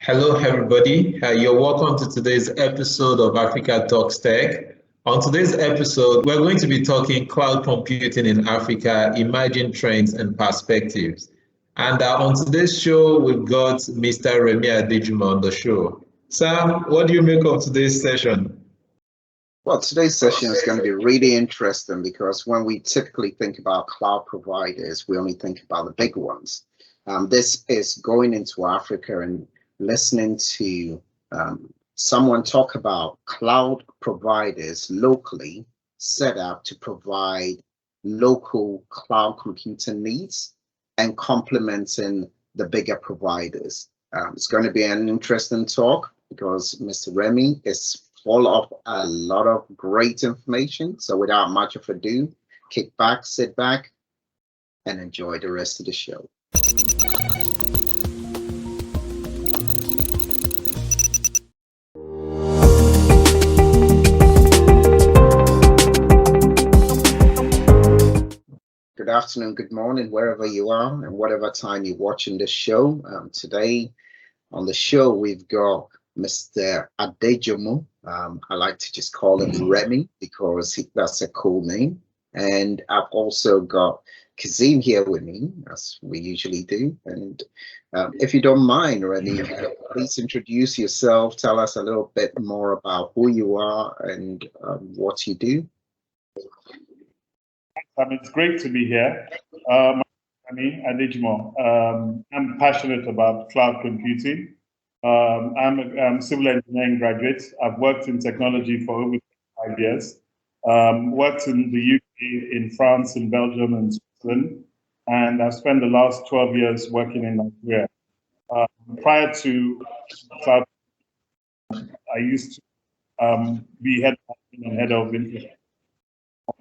Hello, everybody. You're welcome to today's episode of Africa Talks Tech. On today's episode, we're going to be talking cloud computing in Africa, emerging trends and perspectives. And on today's show, we've got Mr. Remi Adejumo on the show. Sam, what do you make of today's session? Well, today's session is going to be really interesting because when we typically think about cloud providers, we only think about the big ones. This is going into Africa and listening to someone talk about cloud providers locally set up to provide local cloud computing needs and complementing the bigger providers. It's going to be an interesting talk because Mr. Remi is full of a lot of great information. So without much of ado, kick back, sit back, and enjoy the rest of the show. Good afternoon, good morning, wherever you are and whatever time you're watching this show. Today on the show, we've got Mr. Adejumo. I like to just call him Remi because that's a cool name. And I've also got Kazeem here with me, as we usually do. And if you don't mind, Remi, please introduce yourself. Tell us a little bit more about who you are and what you do. It's great to be here. Remi Adejumo. I'm passionate about cloud computing. I'm a civil engineering graduate. I've worked in technology for over 5 years. Worked in the UK, in France, in Belgium, and Switzerland. And I've spent the last 12 years working in Nigeria. Prior to cloud, I used to be head of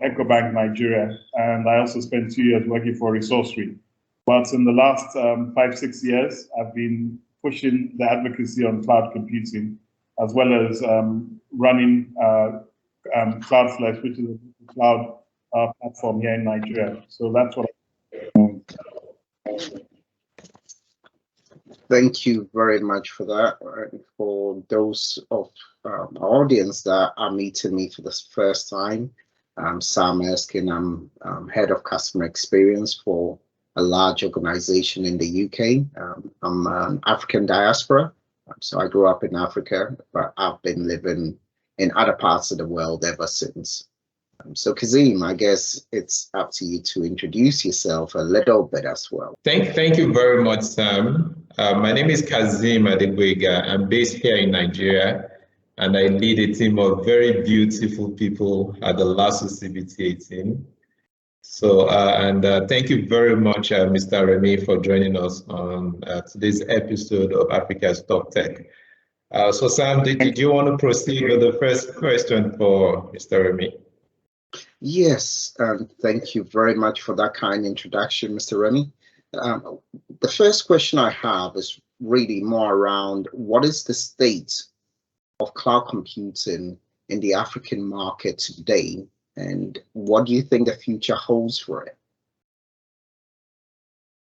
EcoBank Nigeria, and I also spent 2 years working for Resourcery. But in the last 5-6 years, I've been pushing the advocacy on cloud computing, as well as running Cloudflex, which is a cloud platform here in Nigeria. So that's what I'm doing. Thank you very much for that. For those of our audience that are meeting me for the first time, I'm Sam Erskine. I'm head of customer experience for a large organization in the UK. I'm an African diaspora, so I grew up in Africa, but I've been living in other parts of the world ever since. So Kazeem, I guess it's up to you to introduce yourself a little bit as well. Thank you very much, Sam. My name is Kazeem Adegboyega. I'm based here in Nigeria, and I lead a team of very beautiful people at the LASU CBTA team. So, thank you very much, Mr. Remi, for joining us on today's episode of Africa's Top Tech. So, Sam, did you want to proceed with the first question for Mr. Remi? Yes, thank you very much for that kind introduction, Mr. Remi. The first question I have is really more around what is the state of cloud computing in the African market today, and what do you think the future holds for it?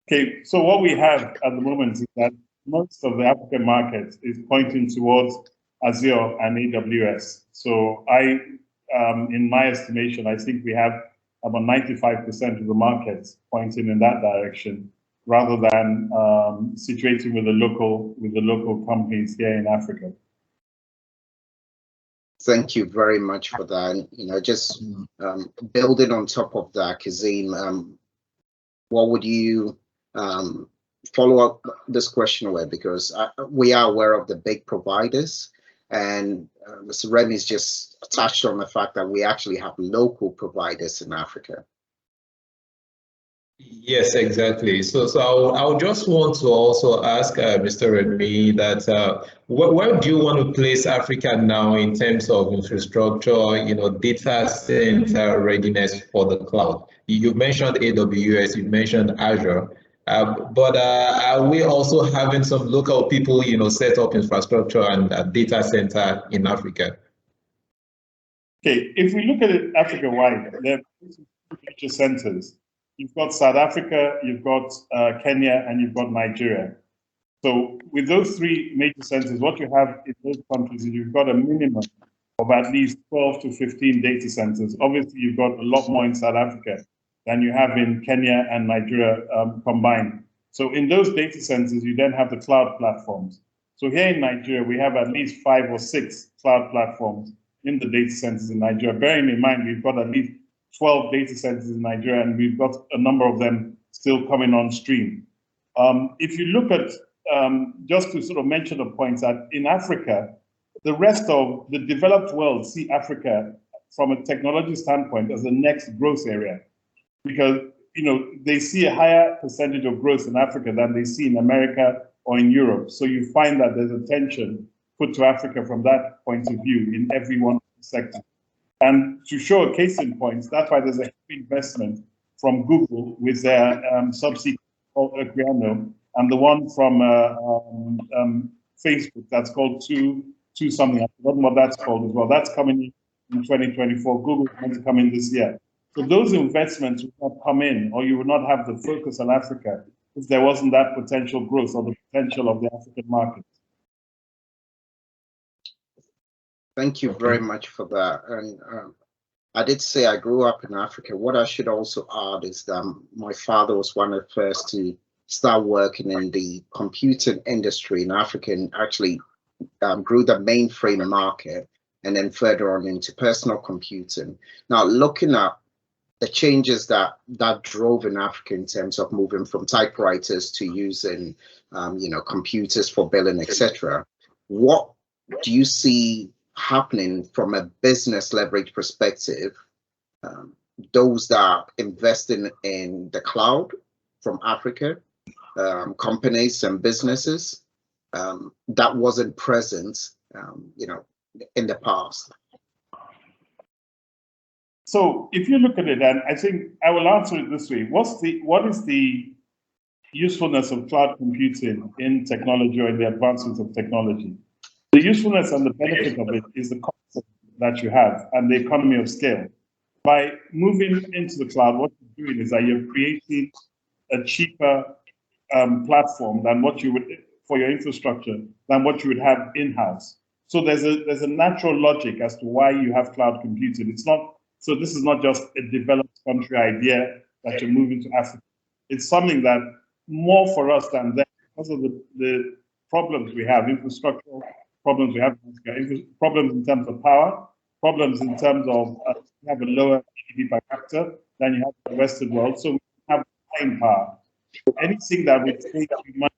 Okay, so what we have at the moment is that most of the African market is pointing towards Azure and AWS. So in my estimation, I think we have about 95% of the market pointing in that direction, rather than situating with the local companies here in Africa. Thank you very much for that. Just building on top of that, Kazeem, what would you follow up this question with? Because we are aware of the big providers, and Mr. Remi's just touched on the fact that we actually have local providers in Africa. Yes, exactly. So I'll just want to also ask Mr. Remi that where do you want to place Africa now in terms of infrastructure, data center readiness for the cloud? You mentioned AWS, you mentioned Azure, but are we also having some local people, set up infrastructure and data center in Africa? Okay, if we look at it Africa-wide, there are future centers. You've got South Africa, you've got Kenya, and you've got Nigeria. So with those three major centers, what you have in those countries is you've got a minimum of at least 12 to 15 data centers. Obviously, you've got a lot more in South Africa than you have in Kenya and Nigeria combined. So in those data centers, you then have the cloud platforms. So here in Nigeria, we have at least 5 or 6 cloud platforms in the data centers in Nigeria. Bearing in mind, we've got at least 12 data centers in Nigeria, and we've got a number of them still coming on stream. If you look at, just to sort of mention a point, that in Africa, the rest of the developed world see Africa from a technology standpoint as the next growth area, because they see a higher percentage of growth in Africa than they see in America or in Europe. So you find that there's attention put to Africa from that point of view in every one of the sectors. And to show a case in point, that's why there's a heavy investment from Google with their subsidiary called Equiano, and the one from Facebook that's called Two something. I've forgotten what that's called as well. That's coming in 2024. Google is going to come in this year. So those investments would not come in, or you would not have the focus on Africa if there wasn't that potential growth or the potential of the African market. Thank you very much for that. And I did say I grew up in Africa. What I should also add is that my father was one of the first to start working in the computing industry in Africa, and actually grew the mainframe market, and then further on into personal computing. Now, looking at the changes that drove in Africa in terms of moving from typewriters to using, computers for billing, etc. What do you see happening from a business leverage perspective? Those that are investing in the cloud from Africa, companies and businesses that wasn't present, in the past. So if you look at it, and I think I will answer it this way: what is the usefulness of cloud computing in technology or in the advancements of technology? The usefulness and the benefit of it is the cost that you have and the economy of scale. By moving into the cloud, what you're doing is that you're creating a cheaper platform than what you would for your infrastructure than what you would have in-house. So there's a natural logic as to why you have cloud computing. It's not so. This is not just a developed country idea that you're moving to Africa. It's something that more for us than them, because of the problems we have, infrastructural problems we have, problems in terms of power, problems in terms of we have a lower GDP per capita than you have in the Western world. So we have buying power. Anything that would take you money,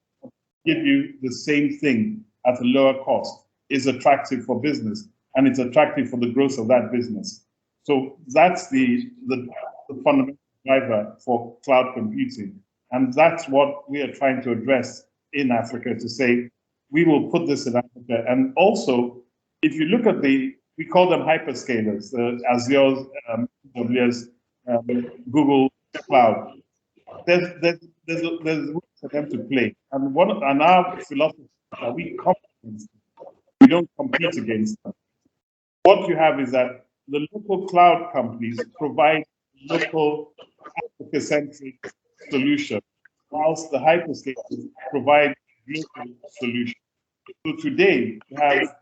give you the same thing at a lower cost is attractive for business, and it's attractive for the growth of that business. So that's the fundamental driver for cloud computing. And that's what we are trying to address in Africa, to say, we will put this in Africa. And also, if you look at we call them hyperscalers, Azure, AWS, Google Cloud. There's room for them to play. And our philosophy is that we don't compete against them. What you have is that the local cloud companies provide local Africa-centric solutions, whilst the hyperscalers provide global solutions. So today, you have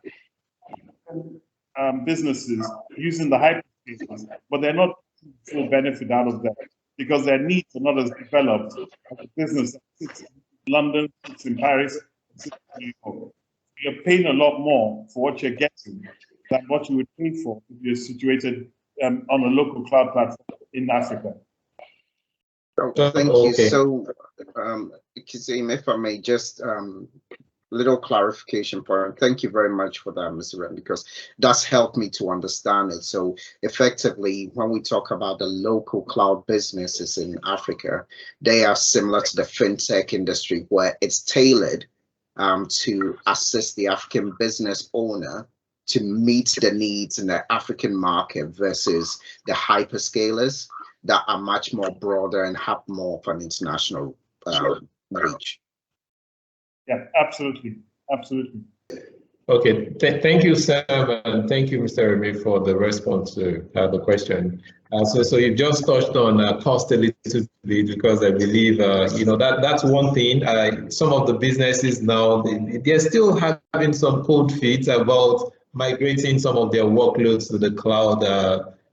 businesses using the hyperscalers, but they're not full benefit out of that because their needs are not as developed as a business that sits in London, sits in Paris, sits in New York. You're paying a lot more for what you're getting than what you would pay for if you're situated on a local cloud platform in Africa. Thank you. So, Kazeem, if I may just little clarification point. Thank you very much for that, Mr. Rem, because that's helped me to understand it. So effectively, when we talk about the local cloud businesses in Africa, they are similar to the fintech industry, where it's tailored to assist the African business owner to meet the needs in the African market versus the hyperscalers that are much more broader and have more of an international reach. Yeah, absolutely, absolutely. Okay, thank you, Sam, and thank you, Mr. Remi, for the response to the question. So you just touched on cost a little bit because I believe that's one thing. Some of the businesses now they're still having some cold feet about migrating some of their workloads to the cloud.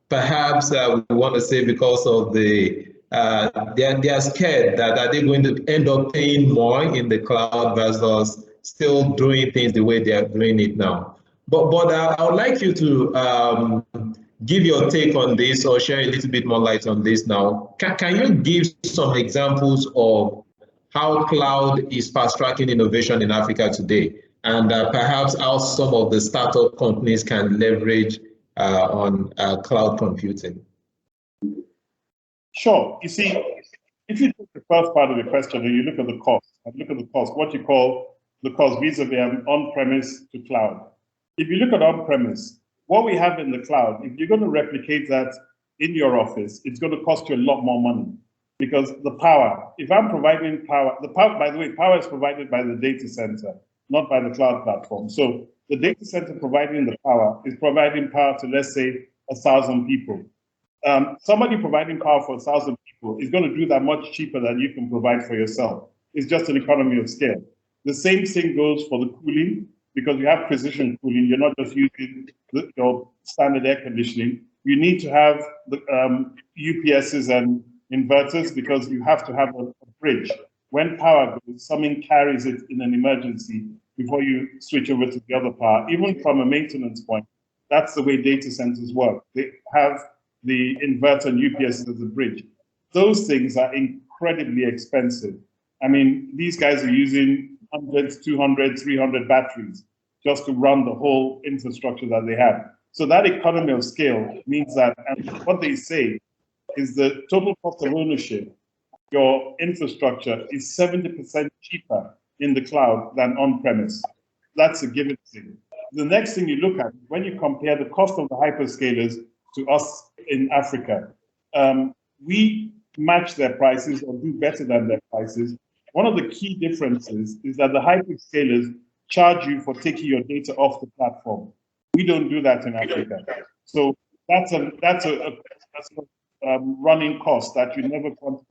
Perhaps we want to say because of they are scared that are they going to end up paying more in the cloud versus still doing things the way they are doing it now. But I would like you to give your take on this or share a little bit more light on this now. Can you give some examples of how cloud is fast tracking innovation in Africa today, and perhaps how some of the startup companies can leverage on cloud computing? Sure. You see, if you take the first part of the question and you look at the cost, what you call the cost vis-a-vis on-premise to cloud. If you look at on-premise, what we have in the cloud, if you're going to replicate that in your office, it's going to cost you a lot more money because the power, if I'm providing power, by the way, power is provided by the data center, not by the cloud platform. So the data center providing the power is providing power to, let's say, 1,000 people. Somebody providing power for 1,000 people is going to do that much cheaper than you can provide for yourself. It's just an economy of scale. The same thing goes for the cooling, because you have precision cooling. You're not just using your standard air conditioning. You need to have the UPSs and inverters because you have to have a bridge. When power goes, something carries it in an emergency before you switch over to the other power. Even from a maintenance point, that's the way data centers work. They have the inverter and UPS as a bridge. Those things are incredibly expensive. I mean, these guys are using 100, 200, 300 batteries just to run the whole infrastructure that they have. So that economy of scale means that, and what they say is the total cost of ownership, your infrastructure is 70% cheaper in the cloud than on-premise. That's a given thing. The next thing you look at, when you compare the cost of the hyperscalers to us in Africa, we match their prices or do better than their prices. One of the key differences is that the hyperscalers charge you for taking your data off the platform. We don't do that in Africa. So that's a running cost that you never quantify,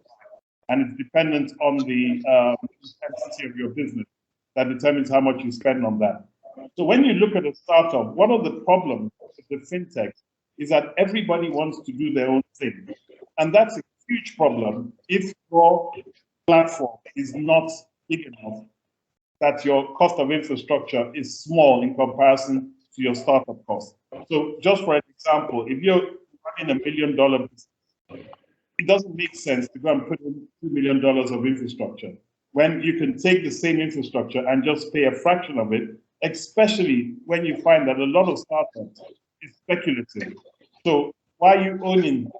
and it's dependent on the intensity of your business that determines how much you spend on that. So when you look at a startup, one of the problems with the fintech is that everybody wants to do their own thing. And that's a huge problem if your platform is not big enough, that your cost of infrastructure is small in comparison to your startup cost. So just for an example, if you're running $1 million business, it doesn't make sense to go and put in $2 million of infrastructure when you can take the same infrastructure and just pay a fraction of it, especially when you find that a lot of startups is speculative. So why are you owning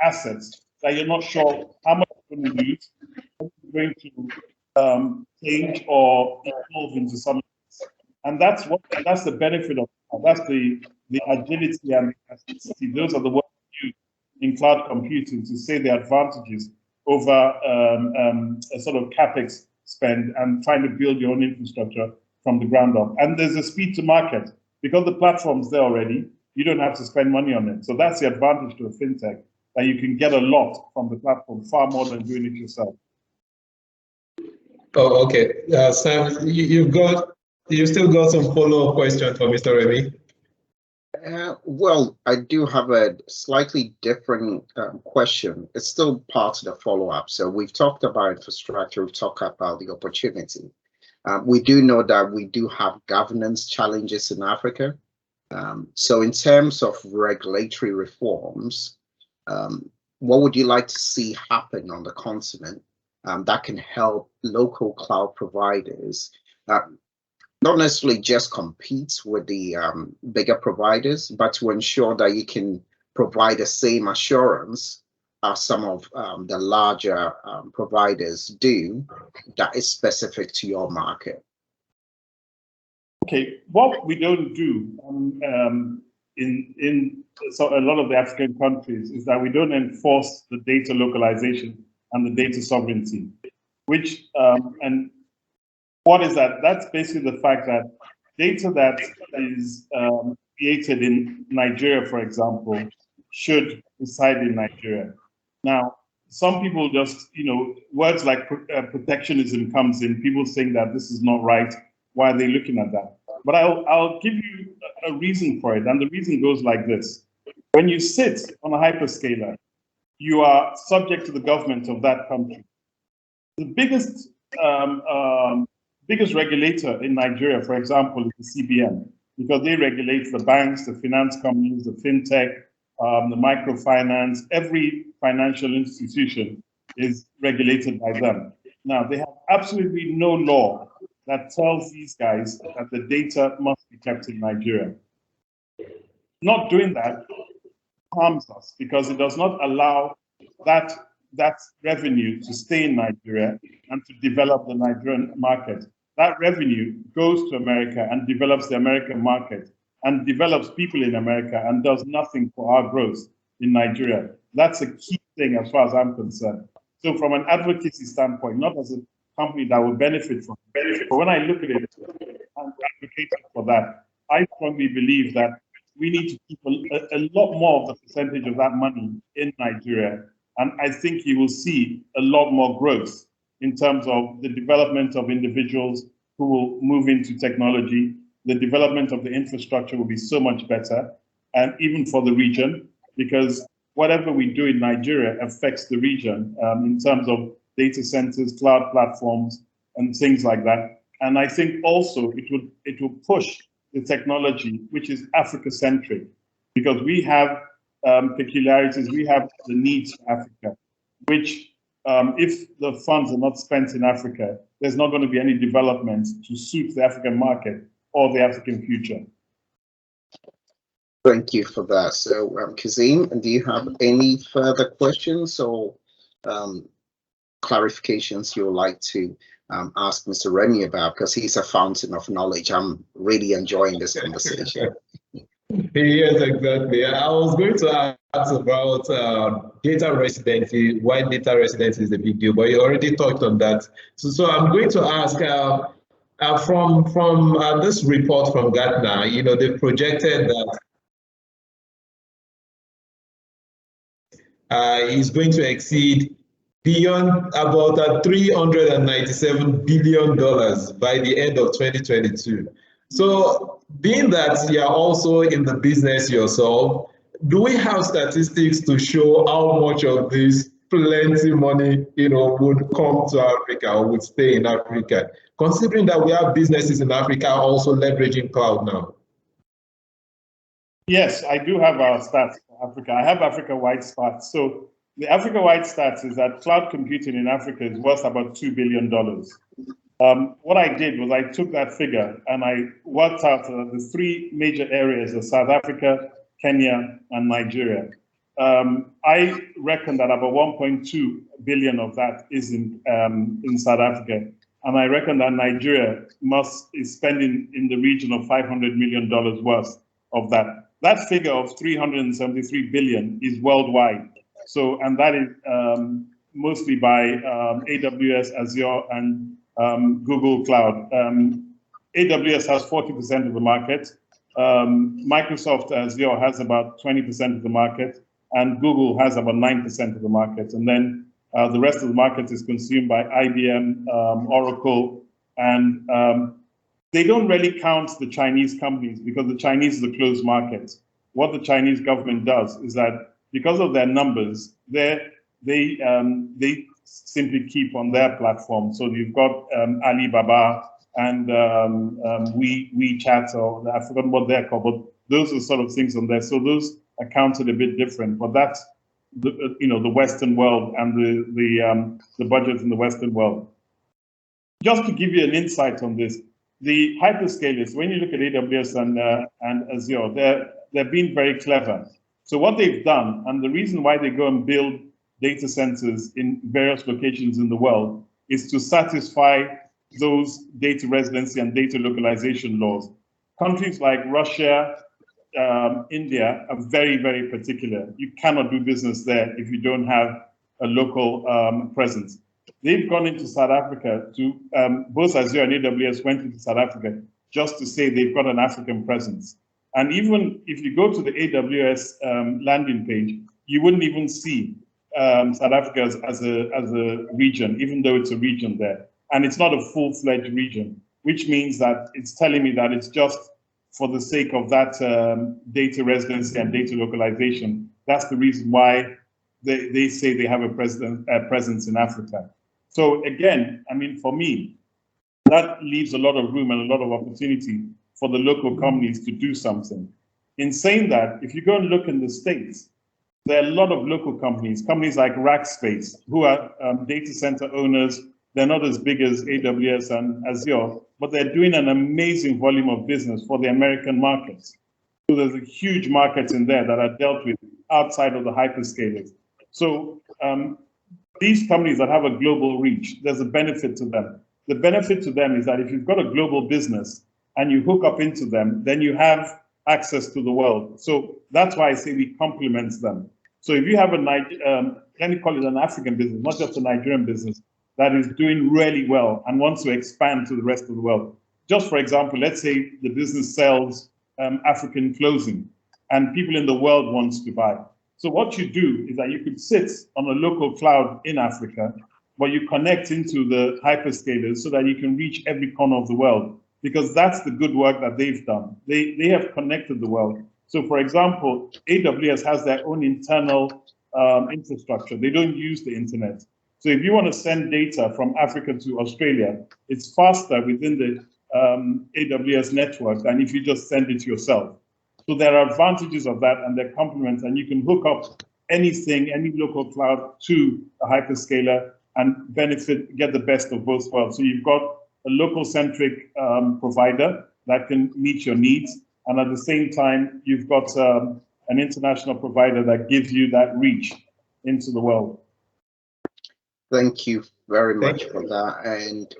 assets that you're not sure how much you're going to use, how you're going to change or evolve into something? And that's the benefit of that. That's the agility and the elasticity. Those are the words used in cloud computing to say the advantages over a sort of capex spend and trying to build your own infrastructure from the ground up. And there's a speed to market because the platform's there already. You don't have to spend money on it. So that's the advantage to a fintech, that you can get a lot from the platform, far more than doing it yourself. Oh, okay. Sam, you still got some follow-up question for Mr. Remi? Well, I do have a slightly different question. It's still part of the follow-up. So we've talked about infrastructure, we've talked about the opportunity. We do know that we do have governance challenges in Africa. So in terms of regulatory reforms, what would you like to see happen on the continent that can help local cloud providers not necessarily just compete with the bigger providers, but to ensure that you can provide the same assurance as some of the larger providers do that is specific to your market? Okay, what we don't do in so a lot of the African countries is that we don't enforce the data localization and the data sovereignty, which and What is that? That's basically the fact that data that is created in Nigeria, for example, should reside in Nigeria. Now, some people just, words like protectionism comes in, people saying that this is not right. Why are they looking at that? But I'll give you a reason for it. And the reason goes like this. When you sit on a hyperscaler, you are subject to the government of that country. The biggest regulator in Nigeria, for example, is the CBN, because they regulate the banks, the finance companies, the fintech, the microfinance. Every financial institution is regulated by them. Now, they have absolutely no law that tells these guys that the data must be kept in Nigeria. Not doing that harms us because it does not allow that revenue to stay in Nigeria and to develop the Nigerian market. That revenue goes to America and develops the American market and develops people in America and does nothing for our growth in Nigeria. That's a key thing as far as I'm concerned. So from an advocacy standpoint, not as a company that will benefit from it, but when I look at it and advocate for that, I strongly believe that we need to keep a lot more of the percentage of that money in Nigeria. And I think you will see a lot more growth in terms of the development of individuals who will move into technology. The development of the infrastructure will be so much better, and even for the region, because whatever we do in Nigeria affects the region in terms of data centers, cloud platforms, and things like that. And I think also it will push the technology, which is Africa-centric, because we have peculiarities, we have the needs for Africa, which if the funds are not spent in Africa, there's not going to be any development to suit the African market or the African future. Thank you for that. So, Kazeem, do you have any further questions or clarifications you would like to ask Mr. Remi about? Because he's a fountain of knowledge. I'm really enjoying this conversation. Yes, exactly. I was going to ask about data residency, why data residency is a big deal, but you already talked on that. So I'm going to ask from this report from Gartner, they projected that is going to exceed beyond about $397 billion by the end of 2022. So being that you're also in the business yourself, do we have statistics to show how much of this plenty money, would come to Africa or would stay in Africa, considering that we have businesses in Africa also leveraging cloud now? Yes, I do have our stats for Africa. I have Africa-wide stats. So the Africa-wide stats is that cloud computing in Africa is worth about $2 billion. What I did was I took that figure and I worked out the three major areas of South Africa, Kenya, and Nigeria. I reckon that about 1.2 billion of that is in South Africa. And I reckon that Nigeria is spending in the region of $500 million worth of that. That figure of 373 billion is worldwide. So, and that is mostly by AWS, Azure, and Google Cloud. AWS has 40% of the market. Microsoft Azure has about 20% of the market, and Google has about 9% of the market. And then the rest of the market is consumed by IBM, Oracle, and they don't really count the Chinese companies because the Chinese is a closed market. What the Chinese government does is that because of their numbers, they simply keep on their platform. So you've got Alibaba and WeChat, or I've forgotten what they're called, but those are sort of things on there. So those are counted a bit different, but that's the Western world and the budgets in the Western world. Just to give you an insight on this, the hyperscalers, when you look at AWS and Azure, they're being very clever. So what they've done, and the reason why they go and build data centers in various locations in the world, is to satisfy those data residency and data localization laws. Countries like Russia, India are very, very particular. You cannot do business there if you don't have a local presence. they've gone into South Africa to, both Azure and AWS went into South Africa just to say they've got an African presence. And even if you go to the AWS landing page, you wouldn't even see South Africa as a region, even though it's a region there. And it's not a full-fledged region, which means that it's telling me that it's just for the sake of that data residency and data localization. That's the reason why they say they have a presence in Africa. So again, I mean, for me, that leaves a lot of room and a lot of opportunity for the local companies to do something. In saying that, if you go and look in the States, there are a lot of local companies like Rackspace, who are data center owners. They're not as big as AWS and Azure, but they're doing an amazing volume of business for the American markets. So there's a huge market in there that are dealt with outside of the hyperscalers. So these companies that have a global reach, there's a benefit to them. The benefit to them is that if you've got a global business and you hook up into them, then you have access to the world. So that's why I say we complement them. So if you have let me call it an African business, not just a Nigerian business, that is doing really well and wants to expand to the rest of the world. Just for example, let's say the business sells African clothing and people in the world want to buy. So what you do is that you could sit on a local cloud in Africa, but you connect into the hyperscalers so that you can reach every corner of the world, because that's the good work that they've done. They have connected the world. So for example, AWS has their own internal infrastructure. They don't use the internet. So if you want to send data from Africa to Australia, it's faster within the AWS network than if you just send it yourself. So there are advantages of that, and they're complements, and you can hook up anything, any local cloud to a hyperscaler and get the best of both worlds. So you've got a local-centric provider that can meet your needs, and at the same time, you've got an international provider that gives you that reach into the world. Thank you very much for that. And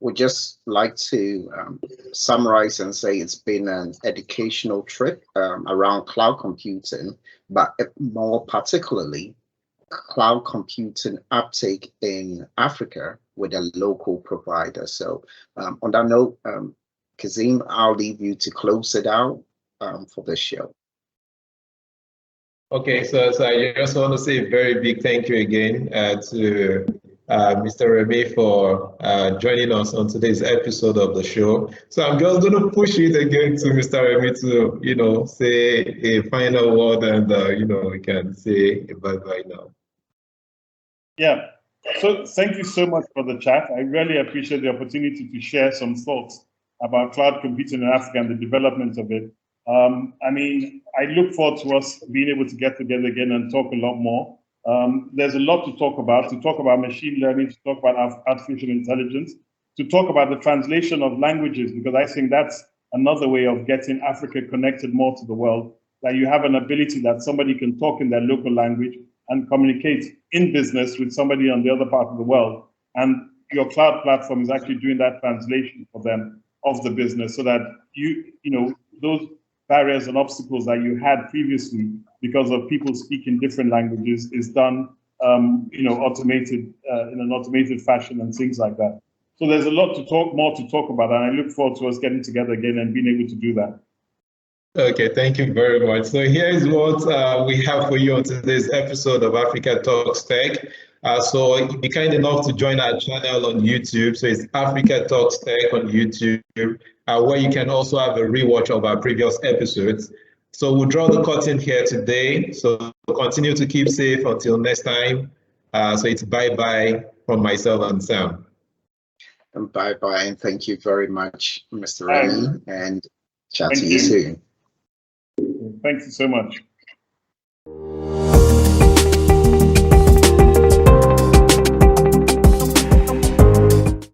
we'd just like to summarize and say it's been an educational trip around cloud computing, but more particularly cloud computing uptake in Africa with a local provider. So on that note, Kazeem, I'll leave you to close it out for this show. Okay, so I just want to say a very big thank you again to Mr. Remi for joining us on today's episode of the show. So I'm just going to push it again to Mr. Remi to, say a final word, and, we can say bye-bye now. Yeah, so thank you so much for the chat. I really appreciate the opportunity to share some thoughts about cloud computing in Africa and the development of it. I mean, I look forward to us being able to get together again and talk a lot more. There's a lot to talk about machine learning, to talk about artificial intelligence, to talk about the translation of languages, because I think that's another way of getting Africa connected more to the world, that you have an ability that somebody can talk in their local language and communicate in business with somebody on the other part of the world. And your cloud platform is actually doing that translation for them of the business, so that those barriers and obstacles that you had previously because of people speaking different languages is done, automated in an automated fashion and things like that. So there's a lot more to talk about, and I look forward to us getting together again and being able to do that. Okay, thank you very much. So here's what we have for you on today's episode of Africa Talks Tech. So be kind enough to join our channel on YouTube. So it's Africa Talks Tech on YouTube, where you can also have a rewatch of our previous episodes. So we'll draw the curtain here today. So continue to keep safe until next time. So it's bye-bye from myself and Sam. And bye-bye, and thank you very much, Mr. Remi, and chat to you soon. Thank you so much.